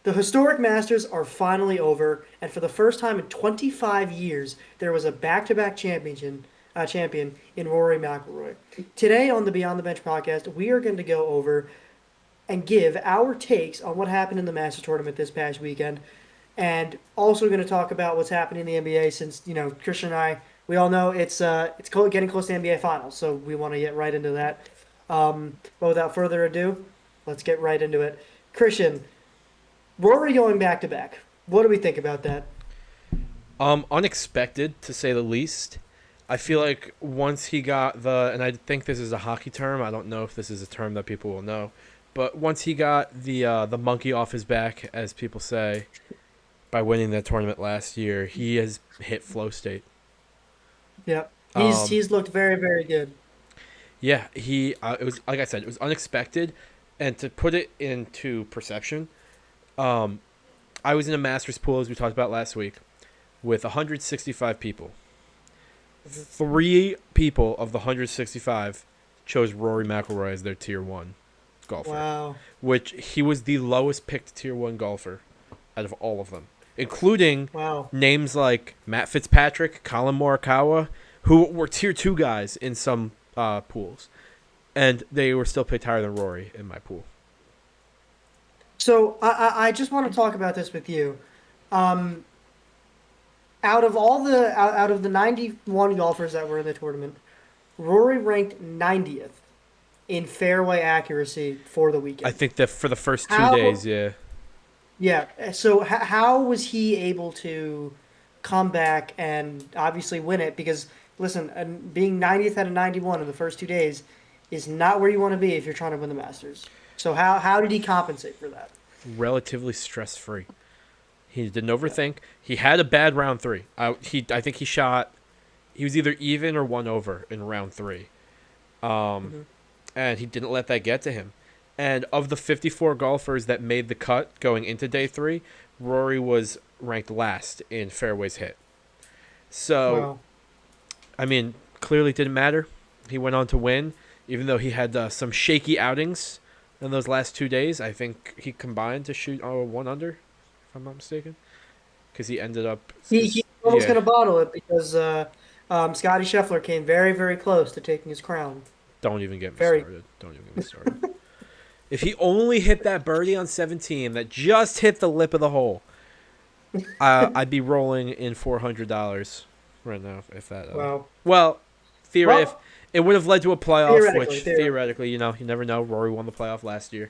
The historic Masters are finally over, and for the first time in 25 years, there was a back-to-back champion in Rory McIlroy. Today on the Beyond the Bench podcast, we are going to go over and give our takes on what happened in the Masters tournament this past weekend, and also going to talk about what's happening in the NBA since Christian and I we all know it's getting close to NBA Finals, so we want to get right into that. But without further ado, let's get right into it. Christian, Rory going back to back. What do we think about that? Unexpected to say the least. I feel like once he got and I think this is a hockey term. I don't know if this is a term that people will know, but once he got the monkey off his back, as people say, by winning that tournament last year, he has hit flow state. Yep, he's Um, he's looked very very good. yeah, he it was like I said, it was unexpected, and to put it into perception, um, I was in a Masters pool as we talked about last week with 165 people. Three people of the 165 chose Rory McIlroy as their tier one golfer, Wow. which he was the lowest picked tier one golfer out of all of them, including Wow. names like Matt Fitzpatrick, Colin Morikawa, who were tier two guys in some pools, and they were still picked higher than Rory in my pool. So I just want to talk about this with you. Um, out of the 91 golfers that were in the tournament, Rory ranked 90th in fairway accuracy for the I weekend. think that for the first 2 days, How? yeah, Yeah. So how was he able to come back and obviously win it? Because listen, being 90th out of 91 in the first 2 days is not where you want to be if you're trying to win the Masters. So how did he compensate for that? relatively stress free. He didn't Yeah. overthink. He had a bad round three. I think he shot. He was either even or one over in round three, Hmm. and he didn't let that get to him. And of the 54 golfers that made the cut going into day three, Rory was ranked last in fairways hit. So, Wow. I mean, clearly didn't matter. He went on to win, even though he had some shaky outings in those last 2 days. I think he combined to shoot one under, if I'm not mistaken, because he ended up. He Cause, was almost yeah, going to bottle it because Scotty Scheffler came very, very close to taking his crown. don't even get me Very. started. Don't even get me started. If he only hit that birdie on 17 that just hit the lip of the hole, I'd be rolling in $400 right now. If that, Wow. well, if Well, it would have led to a playoff, theoretically, which theoretically. theoretically, you never know. Rory won the playoff last year.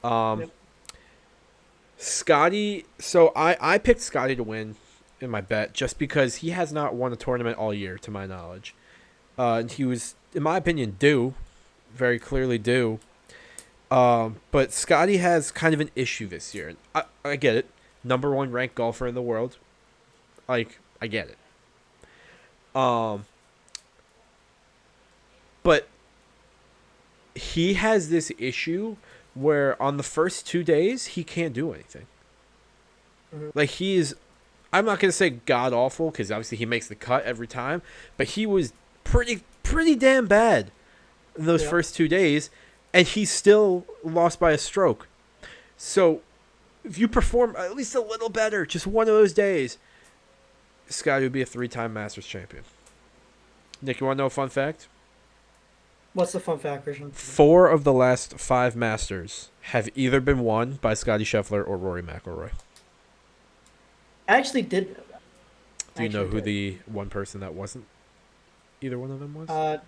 Um, Yep. Scotty. So I picked Scotty to win in my bet just because he has not won a tournament all year, to my knowledge. And he was, in my opinion, due, very clearly due. But Scotty has kind of an issue this year. I get it. Number one ranked golfer in the world. Like, I get it. Um, but he has this issue where on the first 2 days he can't do anything. Mhm. Like I'm not gonna say god awful because obviously he makes the cut every time, but he was pretty damn bad in those Yep. first 2 days, and he still lost by a stroke. So if you perform at least a little better, just one of those days, Scotty would be a three-time Masters champion. Nick, you want to know a fun fact? What's the fun fact, Christian? Four of the last five Masters have either been won by Scotty Scheffler or Rory McIlroy. I actually did know that. Do I you know actually who did. the one person that wasn't either one of them was? Uh,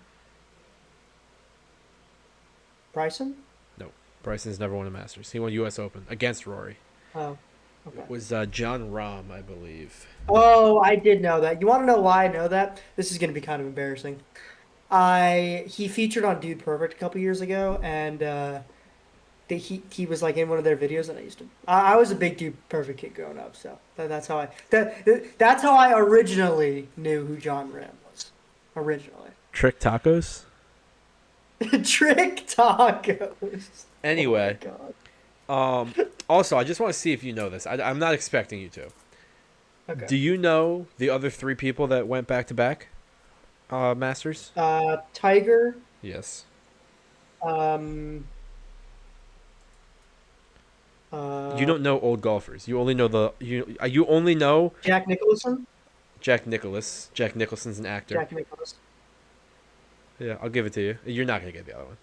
Bryson? No. Bryson's never won a Masters. He won U.S. Open against Rory. Oh, okay. It was John Rahm, I believe. Oh, I did know that. You want to know why I know that? This is going to be kind of embarrassing. I He featured on Dude Perfect a couple years ago, and he was like in one of their videos, and I was a big Dude Perfect kid growing up, so that's how I originally knew who John Ram was. Originally, Trick Tacos? Trick Tacos. Oh my Anyway, God. um, also, I just want to see if you know this. I'm not expecting you to. Okay. Do you know the other three people that went back to back Masters? Tiger. Yes. Um, You Uh, don't know old golfers. You only know you only know Jack Nicholson. Jack Nicklaus. Jack Nicholson's an actor. Jack Nicklaus. Yeah, I'll give it to you. You're not gonna get the other one.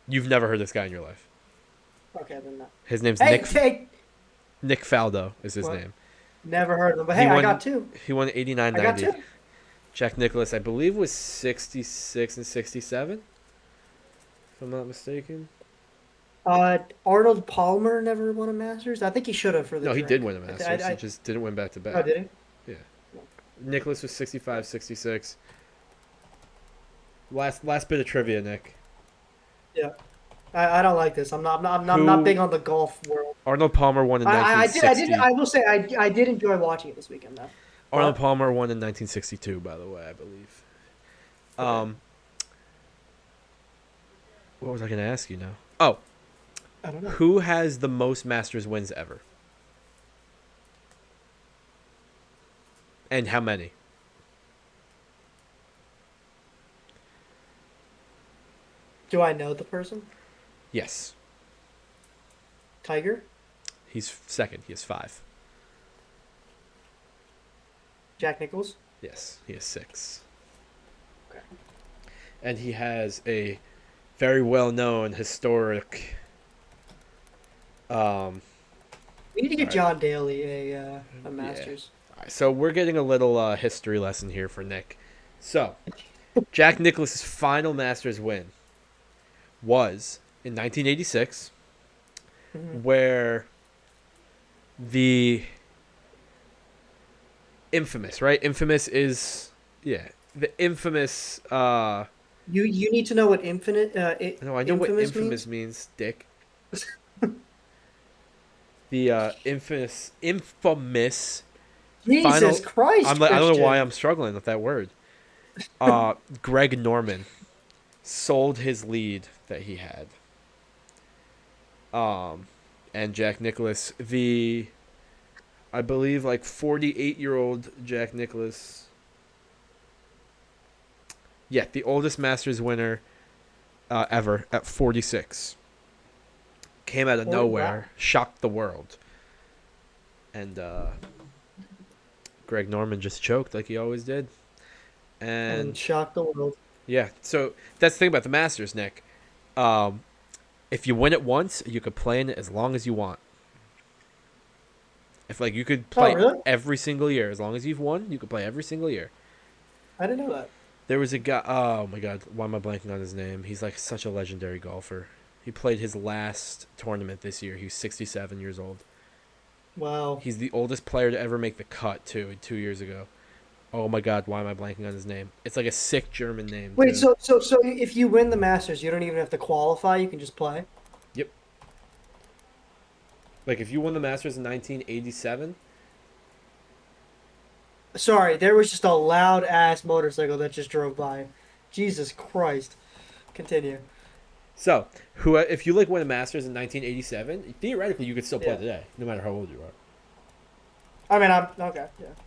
You've never heard this guy in your life. Okay, then no. His name's Hey, hey. Nick Faldo is his What? name. Never heard of them. But He hey, I won got two. he won 89 I got 90. two. Jack Nicklaus, I believe, was 66 and 67, if I'm not mistaken. Arnold Palmer never won a Masters. I think he should have for the No, he drink. did win a Masters. He just didn't win back to Oh, back. did he? Yeah. Nicholas was 65, 66. Last bit of trivia, Nick. Yeah. I don't like this. I'm not big on the golf world. Arnold Palmer won in I did 1960. I will say I did enjoy watching it this weekend though. Arnold Palmer won in 1962, by the way, I believe. What was I going to ask you now? Oh, I don't know. who has the most Masters wins ever? And how many? Do I know the person? Yes. Tiger? He's second. He has 5. Jack Nicklaus? Yes, he has 6. Okay. And he has a very well-known historic. We need to get John Daly a Masters. So we're getting a little history lesson here for Nick. So, Jack Nicklaus's final Masters win was in 1986, where the infamous, right? Infamous is the infamous. You need to know what infinite. No, I know what infamous means, Dick. The infamous Jesus final, Christ! I don't know Christian. why I'm struggling with that word. Greg Norman sold his lead that he had. And Jack Nicklaus, I believe 48-year-old Jack Nicklaus. Yeah, the oldest Masters winner ever at 46. Came out of nowhere, shocked the world. And Greg Norman just choked like he always did. And shocked the world. Yeah, so that's the thing about the Masters, Nick. If you win it once, you could play in it as long as you want. If you could play every single year, as long as you've won, you could play every single year. I didn't know that. There was a guy. Oh my God, why am I blanking on his name? He's such a legendary golfer. He played his last tournament this year. He was 67 years old. Wow. He's the oldest player to ever make the cut too. 2 years ago. Oh my God, why am I blanking on his name? It's like a sick German name. Wait, too. so if you win the Masters, you don't even have to qualify. You can just play. Yep. If you won the Masters in 1987. Sorry, there was just a loud ass motorcycle that just drove by. Jesus Christ. Continue. So, if you win a Masters in 1987, theoretically you could still play today, no matter how old you are. I mean,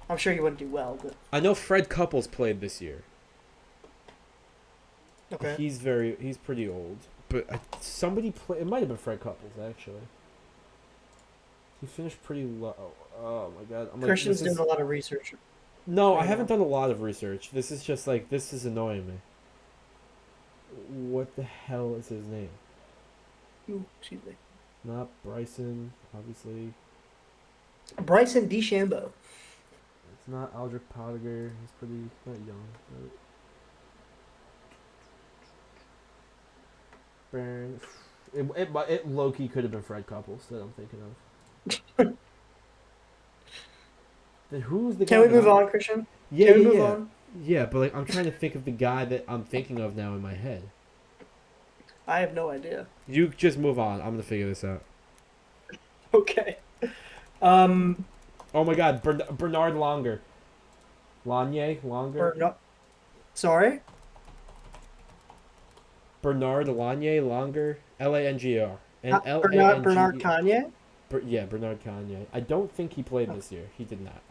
I'm sure he wouldn't do well, but I know Fred Couples played this year. okay. He's pretty old, but somebody played. It might have been Fred Couples actually. He finished pretty low. Oh my God! Christian's doing a lot of research. No, I haven't done a lot of research. This is just this is annoying me. What the hell is his name? Ooh, excuse me. Not Bryson, obviously. Bryson DeChambeau. It's not Aldrich Pottinger. He's not young. Burn. It low-key could have been Fred Couples that I'm thinking of. Then who's the guy? Can we move on, Christian? Yeah, Can we move on? Yeah, but I'm trying to think of the guy that I'm thinking of now in my head. I have no idea. You just move on. I'm gonna figure this out. Okay. Oh my God, Bernard Longer. Longer. Sorry. Bernard Longer. Langer. And Bernard Kanye. Yeah, Bernard Kanye. I don't think he played this year. He did not.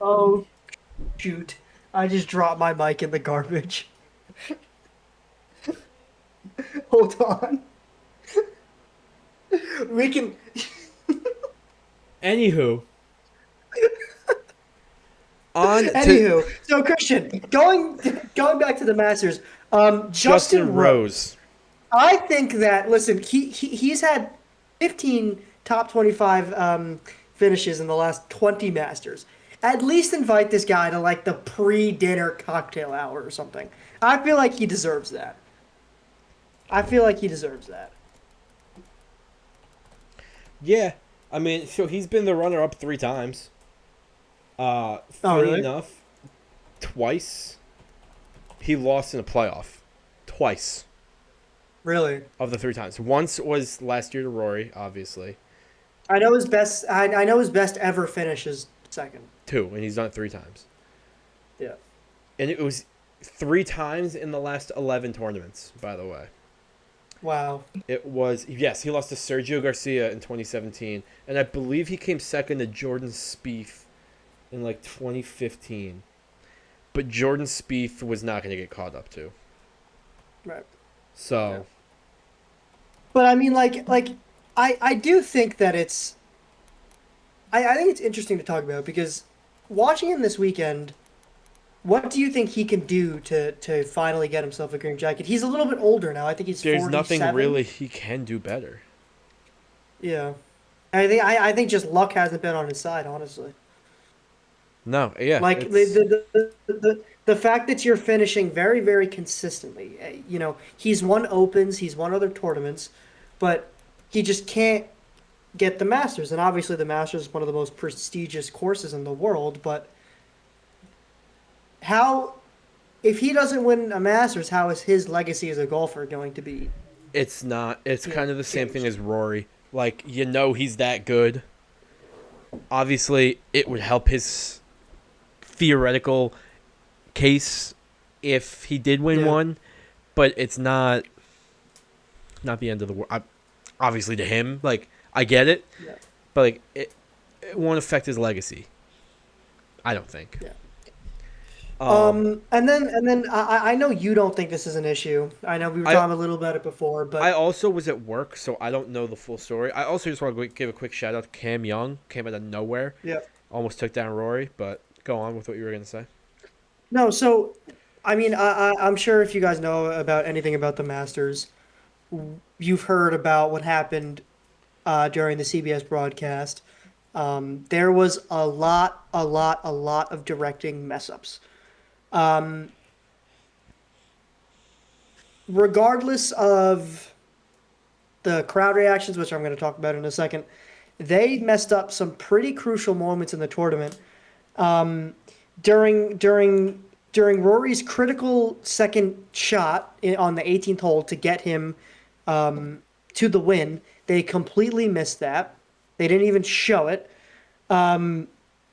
Oh, shoot! I just dropped my mic in the garbage. Hold on. We can. Anywho, on to Anywho, so Christian, going back to the Masters, Justin Justin Rose. Rose. I think that listen, he's had 15 top 25 finishes in the last 20 Masters. At least invite this guy to like the pre-dinner cocktail hour or something. I feel like he deserves that. I feel like he deserves that. Yeah, I mean, so he's been the runner-up 3 times. Oh, Funny really? enough, twice he lost in a playoff. Twice Really? of the 3 times. Once was last year to Rory, obviously. I know his best. I know his best ever finish is second. Two, and he's done it 3 times. Yeah. And it was 3 times in the last 11 tournaments, by the way. Wow. It was, yes, he lost to Sergio Garcia in 2017, and I believe he came second to Jordan Spieth in like 2015. But Jordan Spieth was not going to get caught up to. Right. Yeah. So, But I mean, I do think that I think it's interesting to talk about because watching him this weekend, what do you think he can do to finally get himself a green jacket? He's a little bit older now. I think he's there's nothing 47. really he can do better. Yeah. I think just luck hasn't been on his side, honestly. No, yeah, Like it's the fact that you're finishing very, very consistently. He's won Opens, he's won other tournaments, but he just can't get the Masters. And obviously, the Masters is one of the most prestigious courses in the world. But how, if he doesn't win a Masters, how is his legacy as a golfer going to be, it's not. It's you know, kind of the same thing changed? as Rory. Like, he's that good. Obviously, it would help his theoretical case if he did win Yeah, one, but it's not the end of the world. Obviously, to him, like, I get it, yeah, but like it won't affect his legacy. I don't think. yeah. Um, And then I know you don't think this is an issue. I know we were I talking a little about it before, I but also was at work, so I don't know the full story. I also just want to give a quick shout out to Cam Young. Came out of nowhere, yeah. almost took down Rory. But go on with what you were gonna say. No, so I mean, I'm sure if you guys know about anything about the Masters, you've heard about what happened during the CBS broadcast. There was a lot of directing mess ups. Um, Regardless of the crowd reactions, which I'm going to talk about in a second, they messed up some pretty crucial moments in the tournament. Um, during Rory's critical second shot on the 18th hole to get him to the win, they completely missed that. They didn't even show it.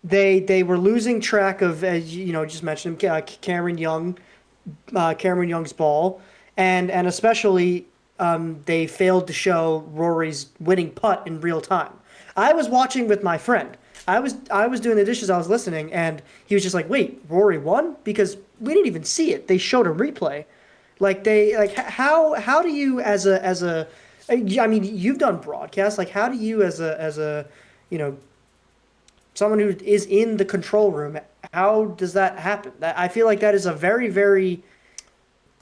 They were losing track of, as you know, just mentioned Cameron Young's ball, and especially they failed to show Rory's winning putt in real time. I was watching with my friend. I was doing the dishes. I was listening, and he was just like, "Wait, Rory won?" Because we didn't even see it. They showed a replay. How do you I mean, you've done broadcasts. Like, how do you as a you know someone who is in the control room, how does that happen? I feel like that is a very, very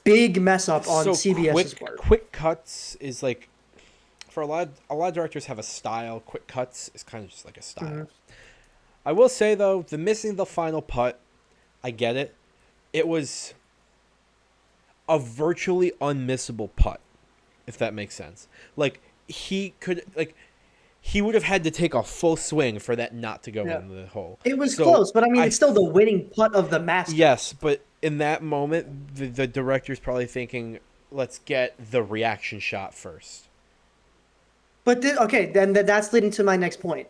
big mess up on So CBS's part. quick cuts is like for a lot of directors have a style. Quick cuts is kind of just like a Hmm. style. I will say though, the missing the final putt, I get it. It was a virtually unmissable putt, if that makes sense. Like he would have had to take a full swing for that not to go Yeah. in the hole. It was So close, but I mean, I it's still the winning putt of the Masters. yes, but in that moment, the director's probably thinking, let's get the reaction shot first. But okay, then that's leading to my next point.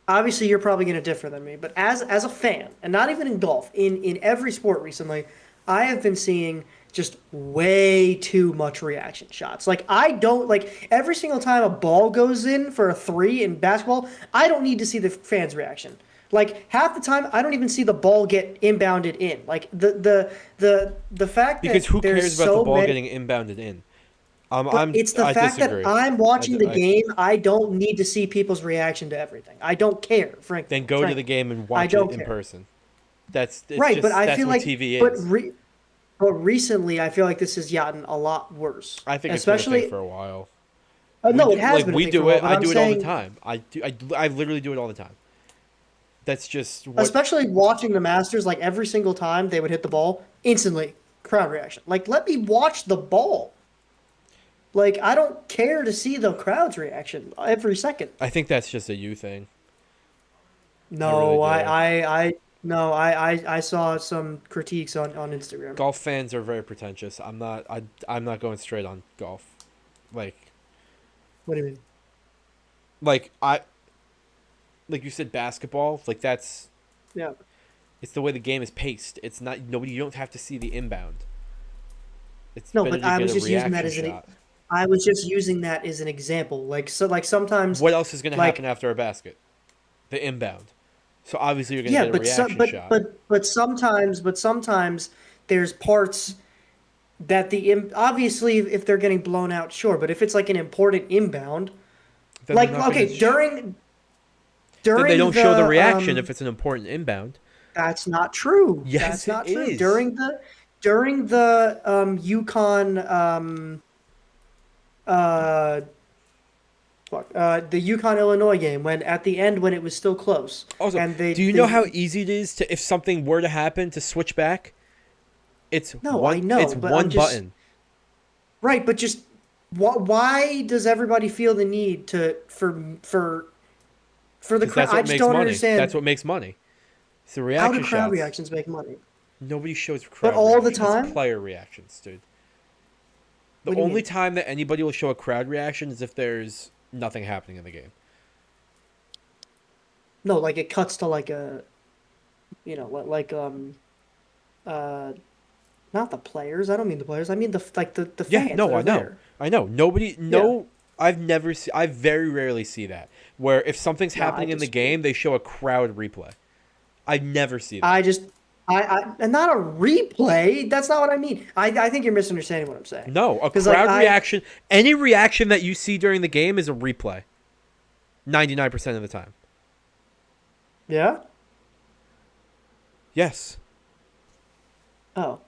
Obviously, you're probably going to differ than me, but as a fan, and not even in golf, in every sport recently, I have been seeing just way too much reaction shots. Like I don't like every single time a ball goes in for a three in basketball, I don't need to see the fans' reaction. Like half the time, I don't even see the ball get inbounded in. Like the fact Because that who there's cares about the so ball many. getting inbounded in? But it's the I fact that disagree. I'm I, watching d- the I game. I don't need to see people's reaction to everything. I don't care, then go to the frankly. game and I watch it don't in care. person. Right, but I That's feel what like, TV but is. but recently I feel like this has gotten a lot worse. I think it's been a thing Especially, for a while. no, it has been a We thing for a do while. it. But I I'm do it all the saying, time. I literally do it all the time. That's just what. especially watching the Masters, like every single time they would hit the ball, instantly crowd reaction. Like, let me watch the ball. Like, I don't care to see the crowd's reaction every second. I think that's just a you thing. I really No, do. no, I saw some critiques on Instagram. Golf fans are very pretentious. I'm not going straight on golf. Like What do you mean? like I like you said basketball. Like that's Yeah. it's the way the game is paced. It's not nobody. You don't have to see the inbound. It's No, better but to I get was a just using that reaction as shot. I was just using that as an example. Like sometimes What else is going to happen like after a basket? The inbound. So obviously you're going to yeah, get a reaction shot. but sometimes there's parts that obviously if they're getting blown out, sure, but if it's like an important inbound, Then they're like not going to. okay, during Then they during don't show the the reaction if it's an important inbound. that's not true. Yes, That's it not true. is. During the Yukon uh the Yukon Illinois game when at the end when it was still close Also, and do you know how easy it is to if something were to happen to switch back? no, I know, It's but I'm one just button. right, but just why does everybody feel the need to for the Because crowd? that's I what just makes don't money. That's understand what makes money. It's the how do reaction crowd shots. reactions make money? Nobody shows But crowd all the reactions. It's time? player reactions, dude. The What do you only mean? time that anybody will show a crowd reaction is if there's nothing happening in the game. No, like it cuts to like a like uh not the players. I don't mean the players. I mean the Yeah, fans that no, I are know. there. I know. Nobody, Yeah. no, I very rarely see that. Where if something's No, I happening in the disagree. game, they show a crowd replay. I never see I that. just and not a replay. That's not what I mean. I think you're misunderstanding what I'm saying. No, a Because like crowd reaction, any reaction that you see during the game is a replay. 99% of the time. yeah. Yes. Oh.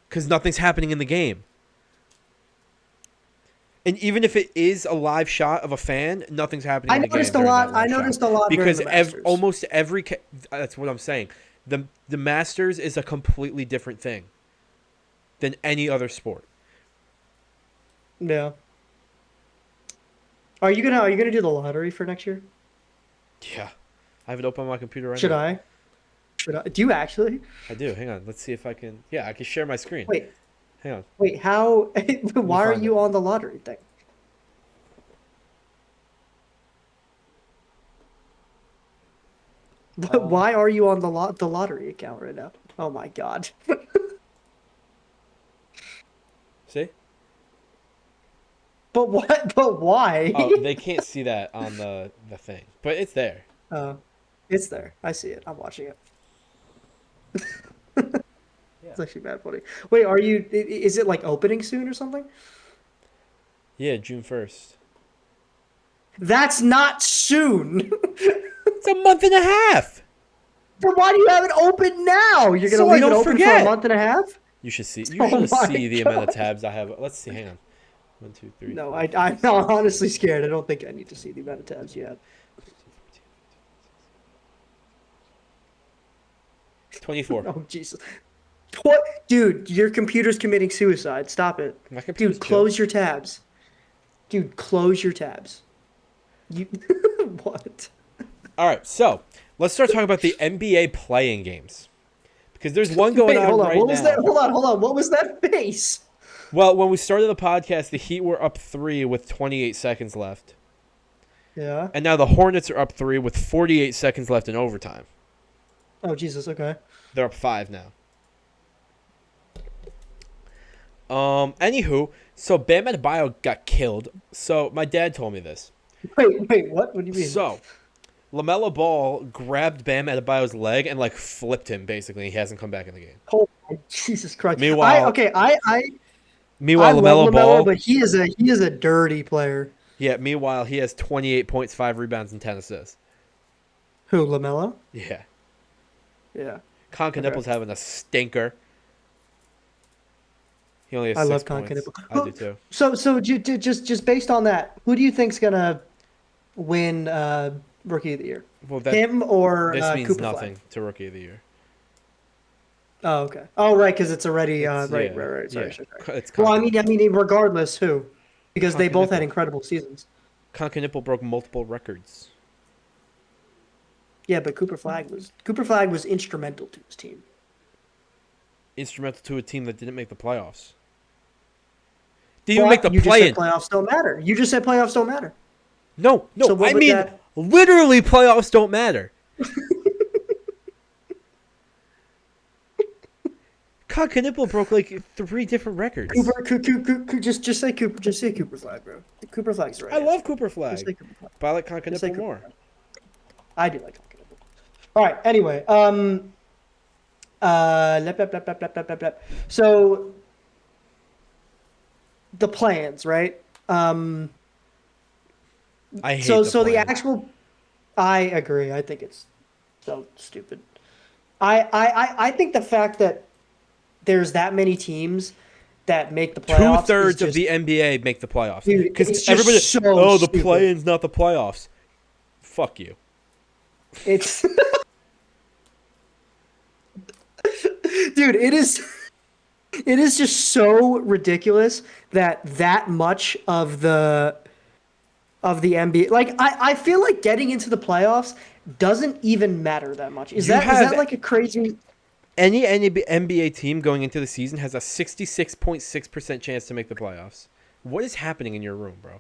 Because nothing's happening in the game. And even if it is a live shot of a fan, nothing's happening in the game during that I live shot. noticed a lot during Because the Masters. that's what I'm saying. The Masters is a completely different thing than any other sport. Yeah. Are you gonna do the lottery for next year? Yeah. I have it open on my computer right Should now. I? Should I? Do you actually? I do. Hang on. Let's see if I can. Yeah, I can share my screen. Wait, Hang on. wait. How? Let me Why are find it. you on the lottery thing? Um, Why are you on the lottery account right now? Oh my God. see? But what? But why? Oh, they can't see that on the thing, but it's there. Oh, it's there. I see it. I'm watching it. Yeah. It's actually bad funny. Wait, is it like opening soon or something? Yeah, June 1st. That's not soon. It's a month and a half. But why do you have it open now? You're gonna So I leave it don't open for forget. a month and a half? You should see. You Oh should my see the amount of God. tabs I have. Let's see. Hang on. 1, 2, 3, No, 4, 5, I'm 6, not honestly scared. I don't think I need to see the amount of tabs you have. 24. Oh Jesus. What? Dude, your computer's committing suicide. Stop it. My computer's Dude, chill. close your tabs. Dude, close your tabs. You what? All right, so let's start talking about the NBA playing games because there's one going Wait, on hold on. right What was that? now. Hold on. What was that face? Well, when we started the podcast, the Heat were up 3 with 28 seconds left, Yeah. and now the Hornets are up 3 with 48 seconds left in overtime. Oh Jesus. Okay. They're up 5 now. Anywho, so Bam Adebayo got killed. So my dad told me this. Wait. What? What do you mean? So LaMelo Ball grabbed Bam Adebayo's leg and like flipped him. Basically, he hasn't come back in the game. Oh, Jesus Christ. Meanwhile, I Meanwhile, love LaMelo LaMelo, Ball, but he is a dirty player. yeah. Meanwhile, he has 28 points, 5 rebounds, and 10 assists. Who, LaMelo? Yeah. Yeah. Okay. Nipple's having a stinker. He only has I six love points. Concanipo. I do too. Just based on that, who do you think's gonna win Rookie of the Year? Well, Him or this means Cooper Flag? nothing to Rookie of the Year. Oh, okay. Oh, right, because it's already It's right. Sorry, yeah. sorry, sorry. It's Well, Nipple. regardless, who? Because they both had Nipple. incredible seasons. Nipple broke multiple records. Yeah, but Cooper Flag was instrumental to his team. Instrumental to a team that didn't make the playoffs. Didn't even make the But you just said play-in. playoffs don't matter. You just said playoffs don't matter. No, So no. what I would mean, that? literally, playoffs don't matter. Nipple broke like 3 different records. Just say Cooper. Just say Cooper Flag, bro. Cooper Flag's right I answer. love Cooper Just Flag, say Cooper Flag. but I like Just say Nipple Cooper more. Flag. I do like Cooper Flag. All right. Anyway, so the plans, right? Um, I hate so the so the play-in. actual, I agree. I think it's so stupid. I think the fact that there's that many teams that make the Two playoffs is thirds of just, the NBA make the playoffs dude, because it's everybody. just so Oh, the stupid. play-in's not the playoffs. Fuck you. It's dude, it is just so ridiculous that much of the NBA, like I feel like getting into the playoffs doesn't even matter that much. Is You that is have that like a crazy? any NBA team going into the season has a 66.6% chance to make the playoffs. What is happening in your room, bro?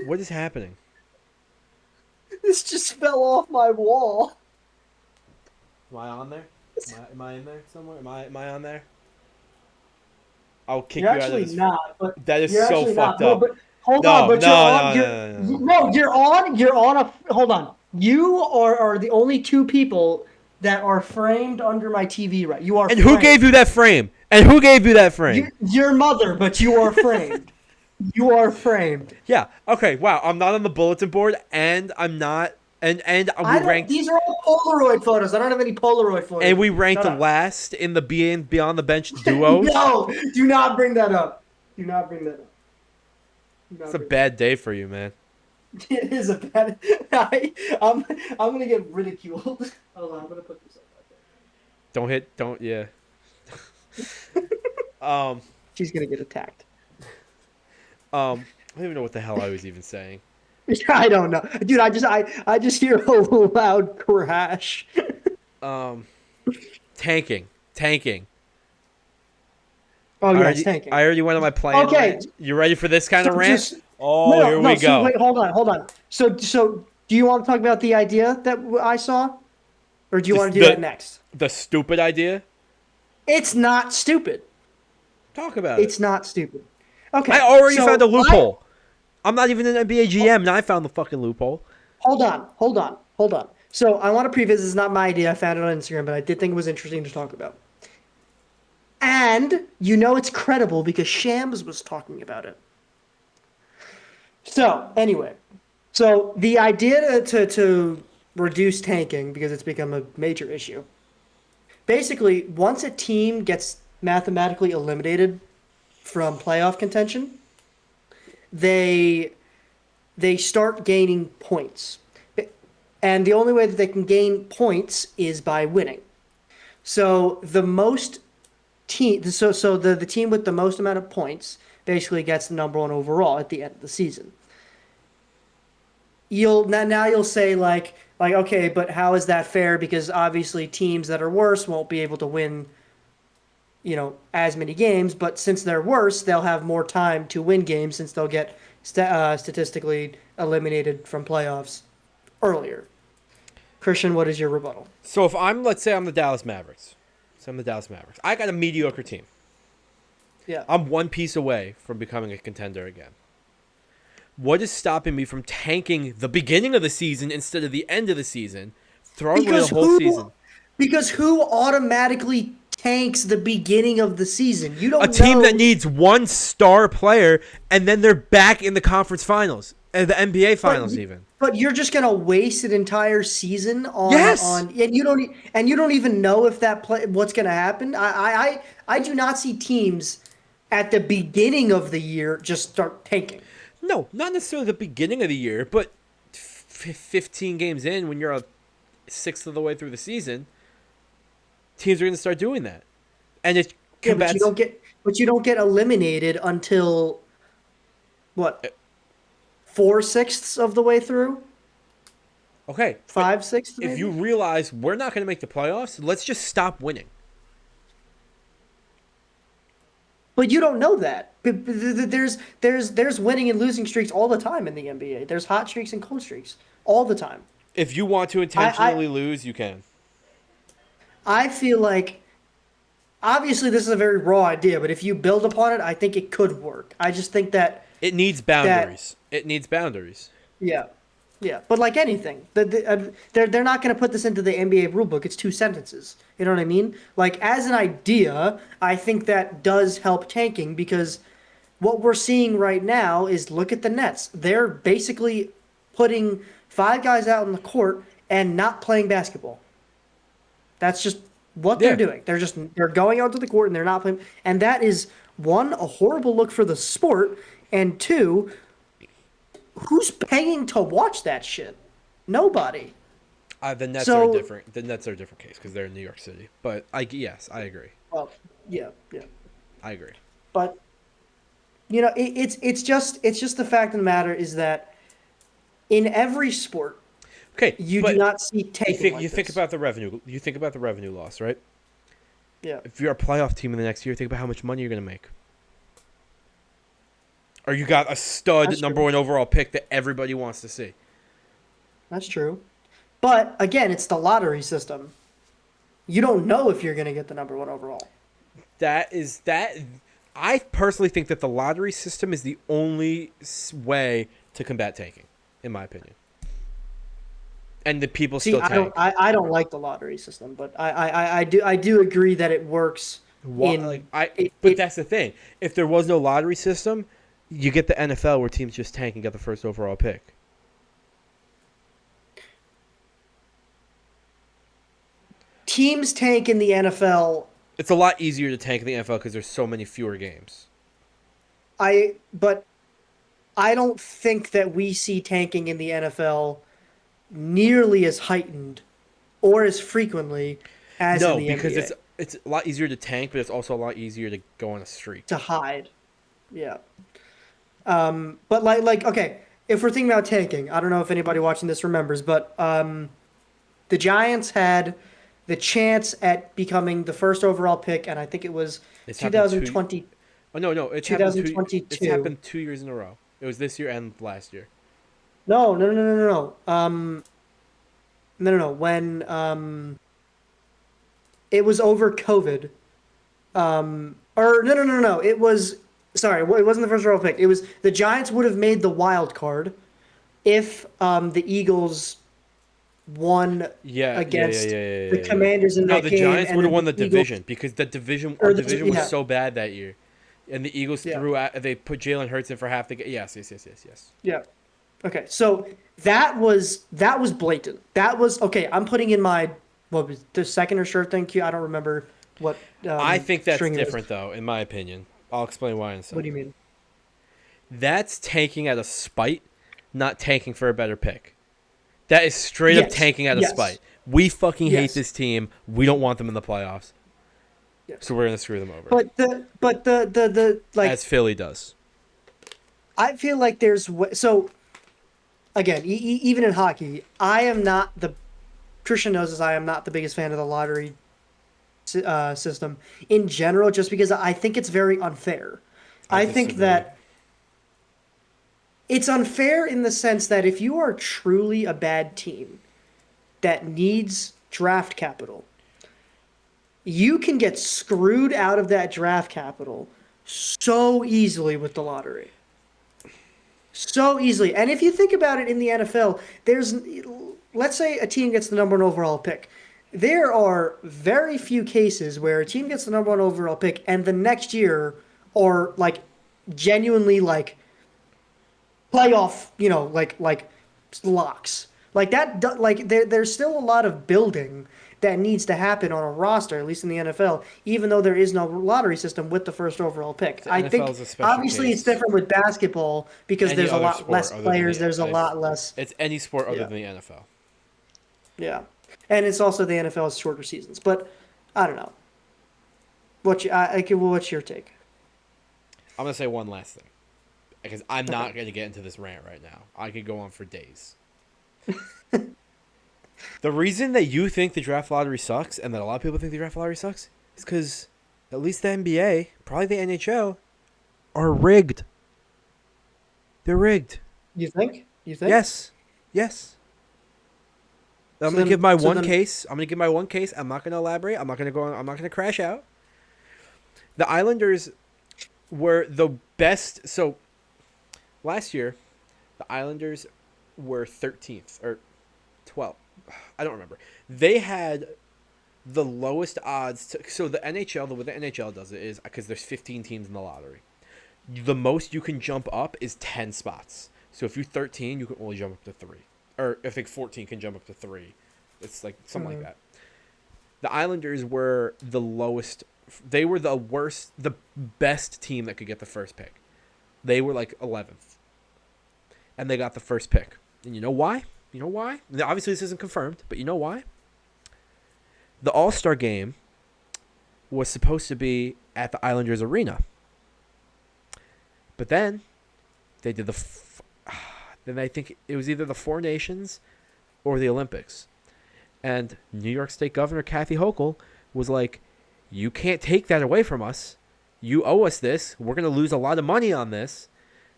What is happening? This just fell off my wall. Am I on there? Am I in there somewhere? Am I on there? I'll kick You're you out of actually this. not, but That is you're so actually not. fucked No, up. but hold on, No, but you're no, on. no, no, no, no. No, you're on. You're on a. Hold on. You are the only two people that are framed under my TV. Right? You are And who gave you framed. that frame? And who gave you that frame? Your mother, but you are framed. You are framed. Yeah. Okay. Wow. I'm not on the bulletin board, and I'm not. And we I don't. ranked. These are all Polaroid photos. I don't have any Polaroid And photos. we ranked Shut up. last in the Beyond the Bench duos. No, do not bring that up. Do not bring that up. Do It's not a bring that bad day for you, man. up. It is a bad. I'm gonna get ridiculed. Hold on, I'm gonna put this up right Don't hit. Don't. Yeah. Um. there. She's gonna get attacked. I don't even know what the hell I was even saying. I don't know, dude. I just hear a loud crash. Um. Tanking. Oh yes, tanking. I already went on my plan. Okay, Rant. You ready for this kind of so rant? just Oh, no, here no. we So go. wait, hold on. So do you want to talk about the idea that I saw, or do you want Just to do that next? the stupid idea. It's not stupid. Talk about it. It's not stupid. Okay, I already found a so loophole. I'm not even an NBA GM, and I found the fucking loophole. hold on. So I want to preface. This is not my idea. I found it on Instagram, but I did think it was interesting to talk about. And it's credible because Shams was talking about it. So anyway, so the idea to reduce tanking because it's become a major issue. Basically, once a team gets mathematically eliminated from playoff contention, they they start gaining points. And the only way that they can gain points is by winning. So the team with the most amount of points basically gets the number one overall at the end of the season. You'll say like okay, but how is that fair? Because obviously teams that are worse won't be able to win, as many games. But since they're worse, they'll have more time to win games since they'll get statistically eliminated from playoffs earlier. Christian, what is your rebuttal? So if let's say I'm the Dallas Mavericks. I got a mediocre team. Yeah. I'm one piece away from becoming a contender again. What is stopping me from tanking the beginning of the season instead of the end of the season, throwing away the Because whole season? Because who automatically tanks the beginning of the season? You A don't team that know. needs one star player, and then they're back in the conference finals and the NBA But finals even. but you're just gonna waste an entire season Yes. and you don't even know if that play what's gonna happen. I do not see teams at the beginning of the year just start tanking. No, not necessarily the beginning of the year, but 15 games in, when you're a sixth of the way through the season, teams are going to start doing that, and it Yeah, combats. but you don't get eliminated until what, 4/6 of the way through, Okay, but 5/6 if you maybe. realize we're not going to make the playoffs, let's just stop winning. But you don't know that. There's winning and losing streaks all the time in the NBA. There's hot streaks and cold streaks all the time. If you want to I intentionally lose, you can. I feel like obviously this is a very raw idea, but if you build upon it, I think it could work. I just think It needs that boundaries. It needs boundaries. yeah. Yeah, but like anything, they're not going to put this into the NBA rulebook. It's two sentences. You know what I mean? Like as an idea, I think that does help tanking because what we're seeing right now is look at the Nets. They're basically putting five guys out on the court and not playing basketball. That's just what they're Yeah, doing. They're going out to the court and they're not playing. And that is one, a horrible look for the sport, and two, who's paying to watch that shit? Nobody. the Nets are So, different. The Nets are a different case because they're in New York City. But yes, I agree. well, yeah, yeah. I agree. But it's just the fact of the matter is that in every sport Okay, you do but not see tanking you like think this. about the revenue. You think about the revenue loss, right? Yeah, If you're a playoff team in the next year, think about how much money you're going to make. Or you got a stud that's number true. one overall pick that everybody wants to see. That's true. But again, it's the lottery system. You don't know if you're going to get the number one overall. That is that. I personally think that the lottery system is the only way to combat tanking, in my opinion. And the people See, still tank. I don't like the lottery system, but I do agree that it works What like in I? But it that's the thing. If there was no lottery system, you get the NFL where teams just tank and get the first overall pick. teams tank in the NFL. It's a lot easier to tank in the NFL because there's so many fewer games. But I don't think that we see tanking in the NFL nearly as heightened or as frequently as in No, the because NBA it's a lot easier to tank, but it's also a lot easier to go on a streak. to hide. Yeah. But okay, if we're thinking about tanking, I don't know if anybody watching this remembers, but the Giants had the chance at becoming the first overall pick, and I think it was It's happened 2020, Oh no, it's happened two. It's 2022. happened 2 years in a row. It was this year and last year. No, no, no, no, no, no. No, no, no. When it was over COVID. Or no, no, no, no. It was sorry. It wasn't the first overall pick. It was the Giants would have made the wild card if the Eagles won against the Yeah. Commanders in No, that the game, Giants and would have then won the the Eagles division because our or division was yeah, so bad that year, and the Eagles yeah, threw out. They put Jalen Hurts in for half the game. Yes. yeah. Okay, so that was blatant. That was okay. I'm putting in my what was the second or third thing queue. I don't remember what I think that's string it was. different though, in my opinion. I'll explain why in a What do you second. mean? That's tanking out of spite, not tanking for a better pick. That is straight up Yes, tanking out of yes, spite. We fucking hate yes, this team. We don't want them in the playoffs, yes. so we're gonna screw them over, But the like as Philly does. I feel like so again even in hockey I am not the Christian knows this I am not the biggest fan of the lottery system in general just because I think it's very unfair. I I think disagree. that it's unfair in the sense that if you are truly a bad team that needs draft capital, you can get screwed out of that draft capital so easily with the lottery. So easily. And if you think about it in the NFL, let's say a team gets the number one overall pick. there are very few cases where a team gets the number one overall pick and the next year are like genuinely like playoff, like locks. Like that, like there's still a lot of building that needs to happen on a roster, at least in the NFL, even though there is no lottery system with the first overall pick. The I NFL think is a special obviously it's case. different with basketball because Any there's a other lot sport less other than players, the there's a lot less, it's any sport other yeah, than the NFL. yeah, and it's also the NFL's shorter seasons. But I don't know. What's your take? I'm gonna say one last thing because I'm Okay. not gonna get into this rant right now. I could go on for days. The reason that you think the draft lottery sucks and that a lot of people think the draft lottery sucks is because at least the NBA, probably the NHL, are rigged. They're rigged. You think? You think? Yes. Yes. I'm So gonna give then, my so one then, case. I'm gonna give my one case. I'm not gonna elaborate. I'm not gonna go. I'm not gonna crash out. The Islanders were the best. So last year, the Islanders were 13th or 12th. I don't remember. They had the lowest odds. So the NHL, the way the NHL does it is because there's 15 teams in the lottery. The most you can jump up is 10 spots. So if you're 13, you can only jump up to 3. Or I think 14 can jump up to 3. It's like something like mhm. that. The Islanders were the lowest. They were the worst, the best team that could get the first pick. They were like 11th. And they got the first pick. And you know why? You know why? Now, obviously, this isn't confirmed, but you know why? The All-Star game was supposed to be at the Islanders Arena. But then they did then I think it was either the Four Nations or the Olympics. And New York State Governor Kathy Hochul was like, "You can't take that away from us. You owe us this. We're going to lose a lot of money on this."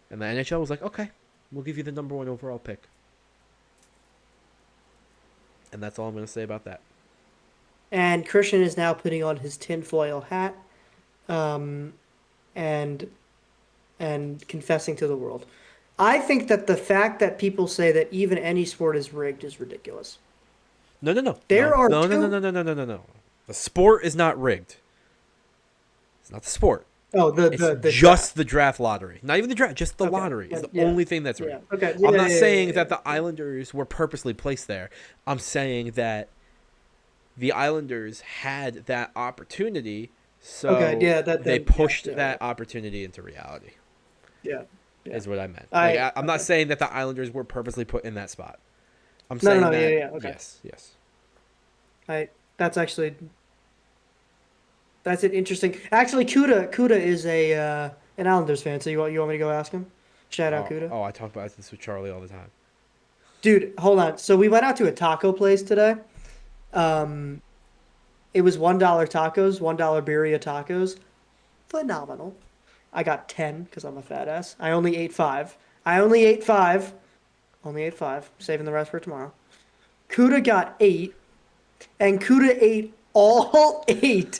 And the NHL was like, "Okay, we'll give you the number one overall pick." And that's all I'm going to say about that. And Christian is now putting on his tinfoil hat, um, and confessing to the world. I think that the fact that people say that even any sport is rigged is ridiculous. No, no, no, There no, are no, no, no, two no, no, no, no, no, no. The sport is not rigged. It's not the sport. oh It's the just draft. the draft lottery. Not even the draft, just the Okay. lottery is the Yeah. only thing that's Yeah. rigged. Okay. I'm Yeah. not Yeah. Yeah. saying Yeah. that the Islanders were purposely placed there. I'm saying that the Islanders had that opportunity, Okay. so Yeah. That they then. Yeah. pushed Yeah. Yeah. that opportunity into reality. Yeah. Yeah. Is what I meant. Like I. I'm not Okay. saying that the Islanders were purposely put in that spot. I'm No. No. saying No. Yeah. that Yeah. Okay. yes, yes. I. That's actually. That's an interesting. Actually, Kuda is a an Islanders fan. So you want me to go ask him? Shout out Oh, Kuda. oh, I talk about this with Charlie all the time. Dude, hold on. So we went out to a taco place today. Um, it was $1 tacos, $1 birria tacos. Phenomenal. I got 10 because I'm a fat ass. I only ate five. I only ate five. Only ate five. Saving the rest for tomorrow. Kuda got eight, and Kuda ate all eight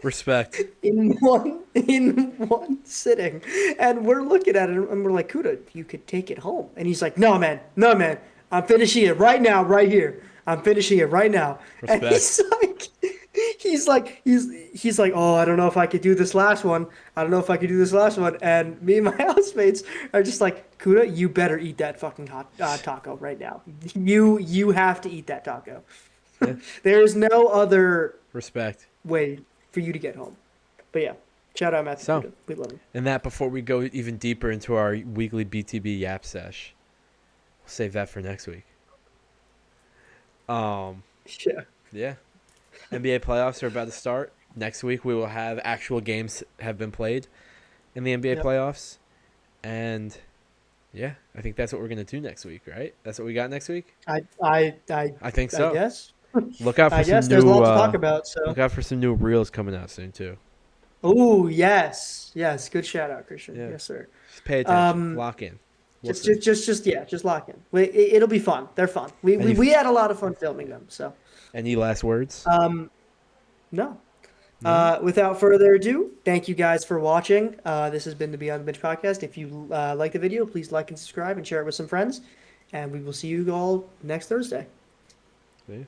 Respect. in one sitting. And we're looking at it and we're like, Kuda, you could take it home. And he's like, no, man, no, man. I'm finishing it right now, right here. I'm finishing it right now. And Respect. he's like, oh, I don't know if I could do this last one. I don't know if I could do this last one. And me and my housemates are just like, Kuda, you better eat that fucking hot taco right now. You have to eat that taco. Yeah. There's no other Respect. way for you to get home. But yeah, shout out Matthew So, Kuda. We love him. and that before we go even deeper into our weekly BTB Yap Sesh, we'll save that for next week. Um, Yeah. yeah. NBA playoffs are about to start. Next week we will have actual games have been played in the NBA Yep. playoffs. And yeah, I think that's what we're gonna do next week, right? That's what we got next week? I I I I think I so. guess. Look out for I some guess there's a new lot to talk about. look So, out for some new reels coming out soon too. oh yes, yes, good shout out, Christian. Yeah. Yes, sir. Just pay attention. Um, Lock in. We'll just see. just just just yeah, just lock in. It'll be fun. They're fun. We, we Any we had a lot of fun filming them. So, any last words? no. No? Without further ado, thank you guys for watching. This has been the Beyond the Bench podcast. If you like the video, please like and subscribe and share it with some friends. And we will see you all next Thursday. See?